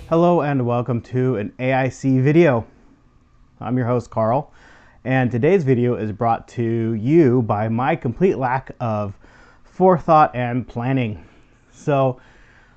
Hello and welcome to an AIC video. I'm your host Carl, and today's video is brought to you by my complete lack of forethought and planning. So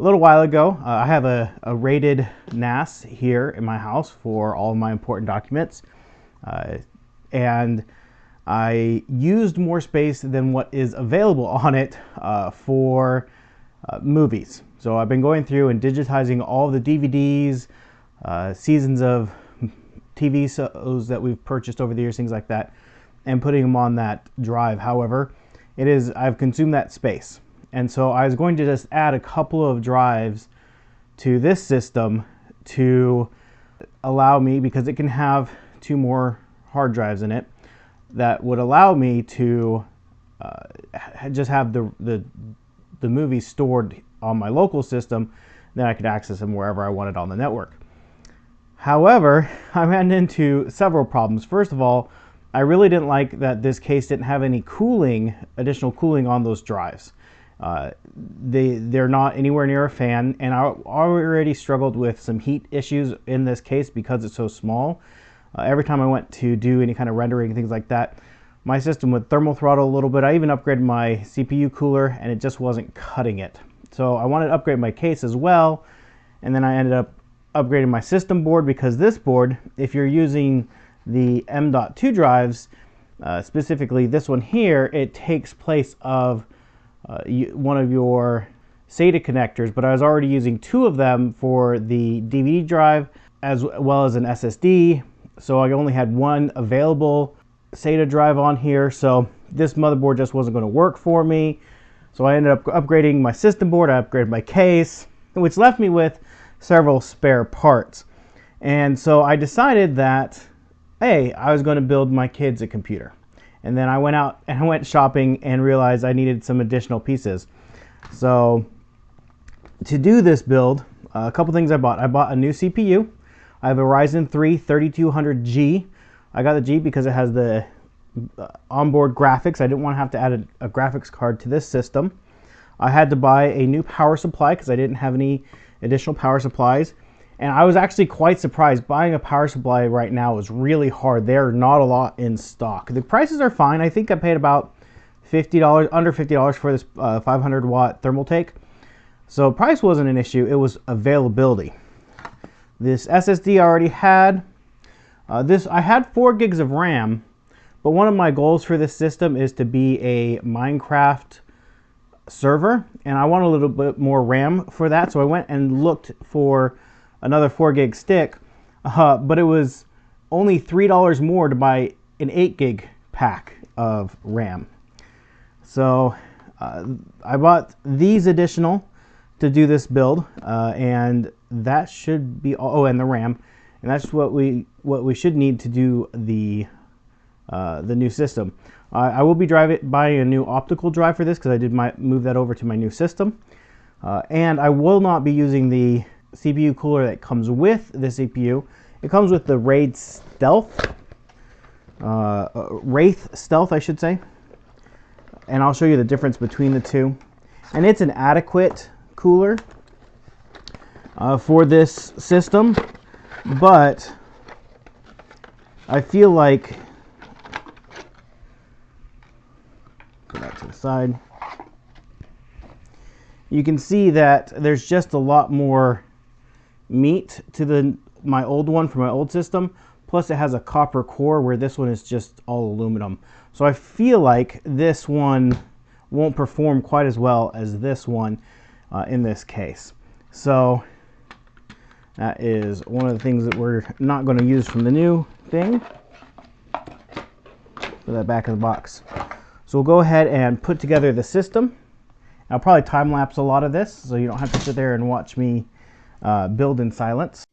a little while ago, I have a rated NAS here in my house for all of my important documents, and I used more space than what is available on it for movies. So I've been going through and digitizing all the DVDs, seasons of TV shows that we've purchased over the years, things like that, and putting them on that drive. However, I've consumed that space. And so I was going to just add a couple of drives to this system to allow me, because it can have 2 more hard drives in it, that would allow me to just have the movies stored on my local system, then I could access them wherever I wanted on the network. However, I ran into several problems. First of all, I really didn't like that this case didn't have any additional cooling on those drives. They're not anywhere near a fan, and I already struggled with some heat issues in this case because it's so small. Every time I went to do any kind of rendering, things like that, my system would thermal throttle a little bit. I even upgraded my CPU cooler, and it just wasn't cutting it. So I wanted to upgrade my case as well, and then I ended up upgrading my system board, because this board, if you're using the M.2 drives, specifically this one here, it takes place of one of your SATA connectors, but I was already using 2 of them for the DVD drive as well as an SSD, so I only had 1 available SATA drive on here, so this motherboard just wasn't going to work for me. So I ended up upgrading my system board, I upgraded my case, which left me with several spare parts. And so I decided that, hey, I was going to build my kids a computer. And then I went out and I went shopping and realized I needed some additional pieces. So to do this build, a couple things I bought. I bought a new CPU. I have a Ryzen 3 3200G. I got the G because it has the onboard graphics. I didn't want to have to add a graphics card to this system. I had to buy a new power supply because I didn't have any additional power supplies. And I was actually quite surprised. Buying a power supply right now is really hard. There are not a lot in stock. The prices are fine. I think I paid about $50, under $50 for this 500 watt Thermaltake. So price wasn't an issue. It was availability. This SSD I already had. I had 4 gigs of RAM, but one of my goals for this system is to be a Minecraft server, and I want a little bit more RAM for that. So I went and looked for another 4 gig stick, but it was only $3 more to buy an 8 gig pack of RAM. So I bought these additional to do this build, and that should be all. Oh, and the RAM, and that's what we should need to do the new system. I will be buying a new optical drive for this, because I did move that over to my new system, and I will not be using the CPU cooler that comes with the CPU. It comes with the Wraith Stealth, I should say, and I'll show you the difference between the two. And it's an adequate cooler for this system, but I feel like, go back to the side, you can see that there's just a lot more meat to my old one from my old system. Plus it has a copper core, where this one is just all aluminum. So I feel like this one won't perform quite as well as this one in this case. So that is one of the things that we're not going to use from the new thing. For that back of the box. So we'll go ahead and put together the system. I'll probably time lapse a lot of this, so you don't have to sit there and watch me build in silence.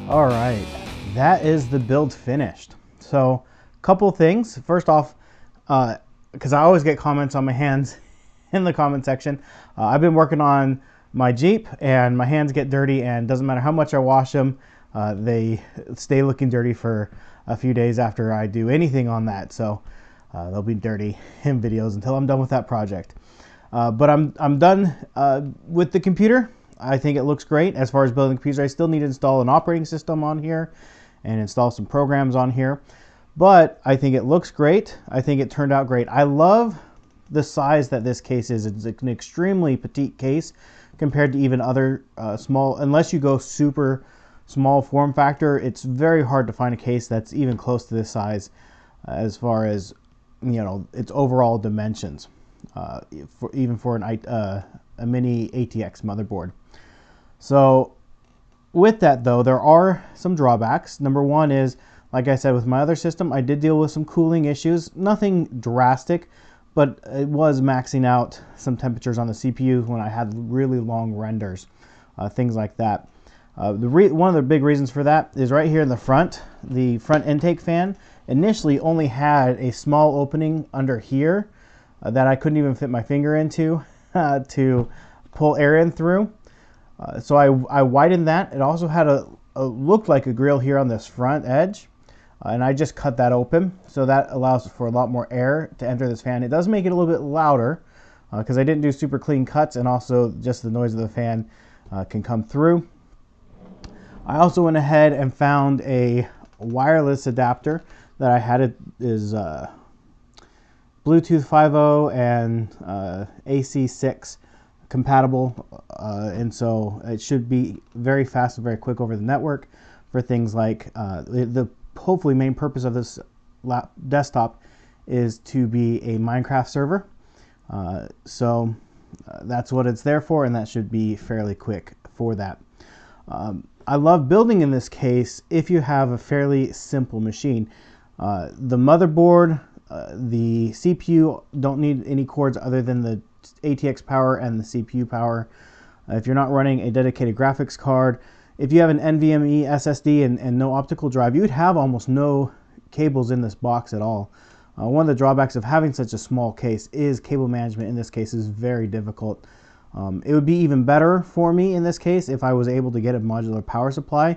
All right, that is the build finished. So a couple things. First off, because I always get comments on my hands in the comment section, I've been working on my Jeep and my hands get dirty, and doesn't matter how much I wash them, they stay looking dirty for a few days after I do anything on that. So they'll be dirty in videos until I'm done with that project. But I'm done with the computer. I think it looks great. As far as building computers, I still need to install an operating system on here and install some programs on here. But I think it looks great. I think it turned out great. I love the size that this case is. It's an extremely petite case compared to even other small, unless you go super small form factor, it's very hard to find a case that's even close to this size as far as, you know, its overall dimensions, even for a mini ATX motherboard. So with that though, there are some drawbacks. Number one is, like I said, with my other system, I did deal with some cooling issues. Nothing drastic, but it was maxing out some temperatures on the CPU when I had really long renders, things like that. One of the big reasons for that is right here in the front intake fan initially only had a small opening under here that I couldn't even fit my finger into to pull air in through. So I widened that. It also had looked like a grill here on this front edge, and I just cut that open. So that allows for a lot more air to enter this fan. It does make it a little bit louder because I didn't do super clean cuts, and also just the noise of the fan can come through. I also went ahead and found a wireless adapter that I had. It is Bluetooth 5.0 and AC6 compatible, and so it should be very fast and very quick over the network for things like the hopefully main purpose of this desktop is to be a Minecraft server. So that's what it's there for, and that should be fairly quick for that. I love building in this case if you have a fairly simple machine. The motherboard, the CPU don't need any cords other than the ATX power and the CPU power. If you're not running a dedicated graphics card, if you have an NVMe SSD and no optical drive, you would have almost no cables in this box at all. One of the drawbacks of having such a small case is cable management in this case is very difficult. It would be even better for me in this case if I was able to get a modular power supply.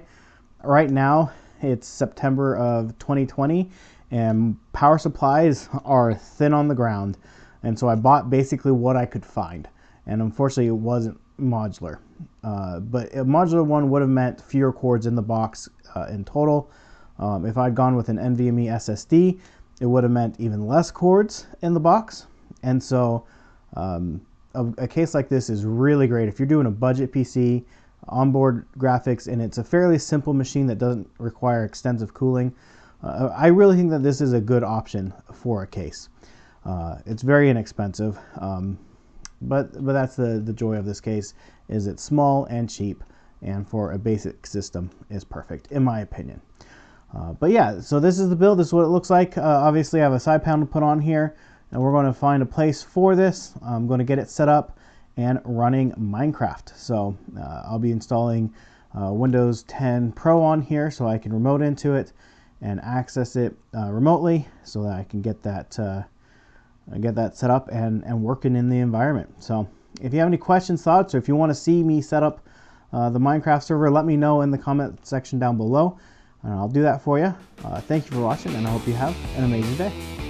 Right now, it's September of 2020, and power supplies are thin on the ground. And so I bought basically what I could find. And unfortunately, it wasn't modular. But a modular one would have meant fewer cords in the box in total. If I'd gone with an NVMe SSD, it would have meant even less cords in the box. And so a case like this is really great if you're doing a budget PC, onboard graphics, and it's a fairly simple machine that doesn't require extensive cooling. I really think that this is a good option for a case. It's very inexpensive, but that's the joy of this case, is it's small and cheap, and for a basic system is perfect in my opinion. But yeah, so this is the build. This is what it looks like. Obviously I have a side panel to put on here, and we're going to find a place for this. I'm going to get it set up and running Minecraft. So I'll be installing Windows 10 Pro on here so I can remote into it and access it remotely, so that I can get that set up and working in the environment. So if you have any questions, thoughts, or if you want to see me set up the Minecraft server, let me know in the comment section down below, and I'll do that for you. Thank you for watching, and I hope you have an amazing day.